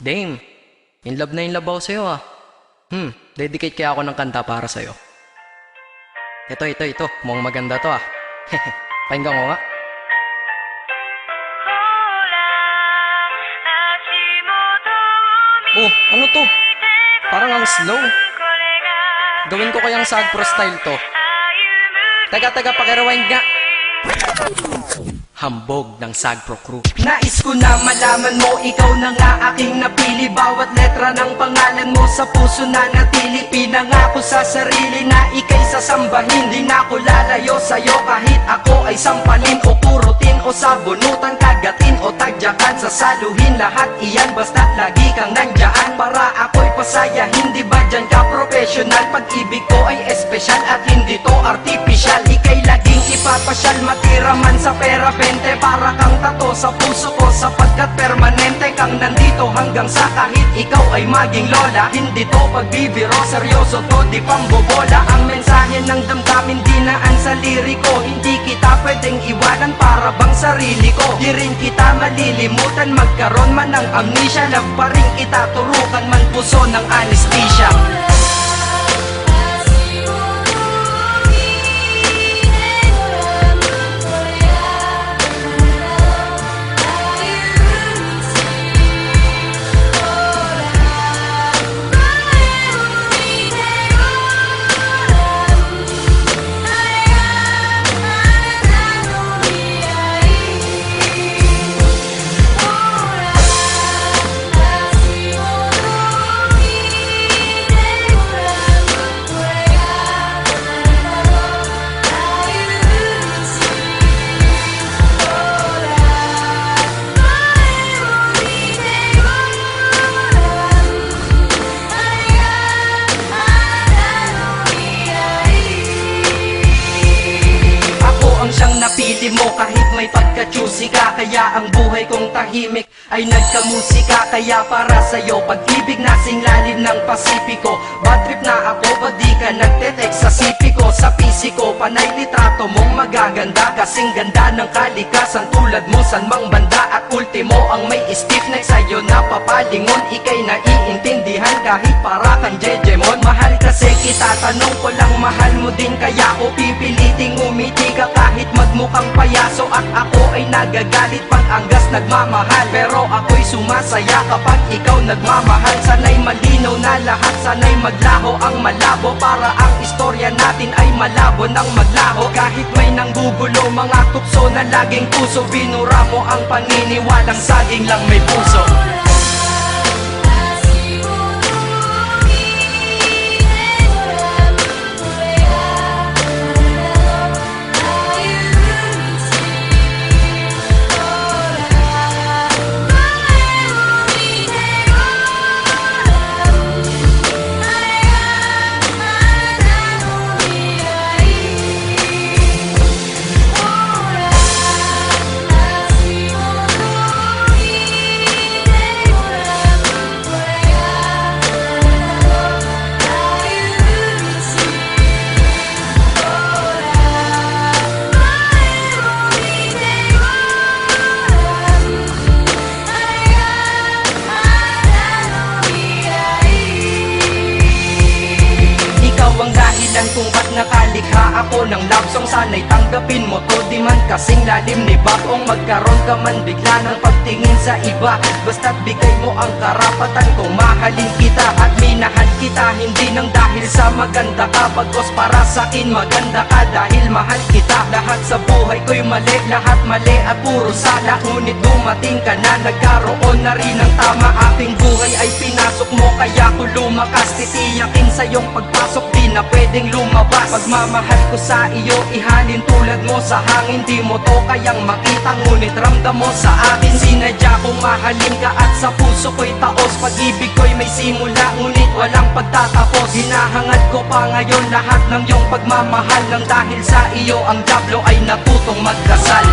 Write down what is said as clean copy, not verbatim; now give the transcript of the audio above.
Dame, in love ako sa'yo ah. Dedicate kaya ako ng kanta para sa'yo. Ito. Mukhang maganda to ah. Pakinggan ko nga. Oh, ano to? Parang ang slow. Gawin ko kayang Sagpro style to. Taga, pakirewind nga. Hambog ng Sagpro crew. Nais ko na malaman mo, ikaw na nga aking napili. Bawat letra ng pangalan mo sa puso na natili. Pinangako sa sarili na ika'y sasambahin. Di na ako lalayo sa'yo kahit ako ay sampalin o kurutin o sabunutan, kagatin o tagyakan, sasaluhin lahat iyan basta't lagi kang nandyan para ako'y pasaya. Hindi ba dyan ka professional? Pag-ibig ko ay espesyal at hindi to artificial. Ika'y laging ipapasyal, matira man sa pera 20 para kang tato sa puso ko, sapagkat permanente kang nandito hanggang sa kahit ikaw ay maging lola. Hindi to pagbibiro, seryoso to, di pambobola. Ang mensahe ng damdamin dinaan sa liriko. Hindi kita pwedeng iwanan para bang sarili ko. Di rin kita malilimutan, magkaroon man ng amnesia. Love pa rin kita, turukan man puso ng anesthesia. Napili mo kahit may pagka-choosy ka, kaya ang buhay kong tahimik ay nagkamusika. Kaya para sa'yo, pag-ibig nasing lalim ng Pasipiko. Bad trip na ako, pag di ka nagte-text sa sipi ko. Sa PC ko, panay litrato mong magaganda, kasing ganda ng kalikasan tulad mo san mang banda. At ultimo ang may stiff neck sa'yo na papalingon, ika'y naiintindihan kahit para kang Jejemon. Mahal kasi kita, tanong ko lang, mahal mo din kaya o pipiliting umiti ka kahit magmukhang payaso. At ako ay nagagalit pag anggas nagmamahal, pero ako'y sumasaya kapag ikaw nagmamahal. Sana'y malinaw na lahat, sana'y maglaho ang malabo, para ang istorya natin ay malabo ng maglaho. Kahit may nanggugulo, mga tukso na laging puso, binura mo ang paniniwalang saging lang may puso. Kung ba't nakalikha ako ng love song, sana'y tanggapin mo to. Di man kasing lalim ni Bakong magkaroon ka man bigla ng pagtingin sa iba. Basta't bigay mo ang karapatan kung mahalin kita at minahal kita. Hindi nang dahil sa maganda ka, bagos para sa'kin maganda ka dahil mahal kita. Lahat sa buhay ko'y mali, lahat mali at puro sala. Ngunit dumating ka na, nagkaroon na rin ng tama. Aking buhay ay pinasok mo kaya ko lumakas. Titiyakin sa iyong pagpasok, di na pwedeng lumabas. Pagmamahal ko sa iyo, ihalin tulad mo sa hangin. Di mo to kayang makita, ngunit ramdam mo sa akin. Sinadya kong mahalin ka at sa puso ko'y taos. Pag-ibig ko'y may simula, ngunit walang pagtatapos. Hinahangad ko pa ngayon lahat ng iyong pagmamahal, nang dahil sa iyo ang diablo ay natutong magdasal.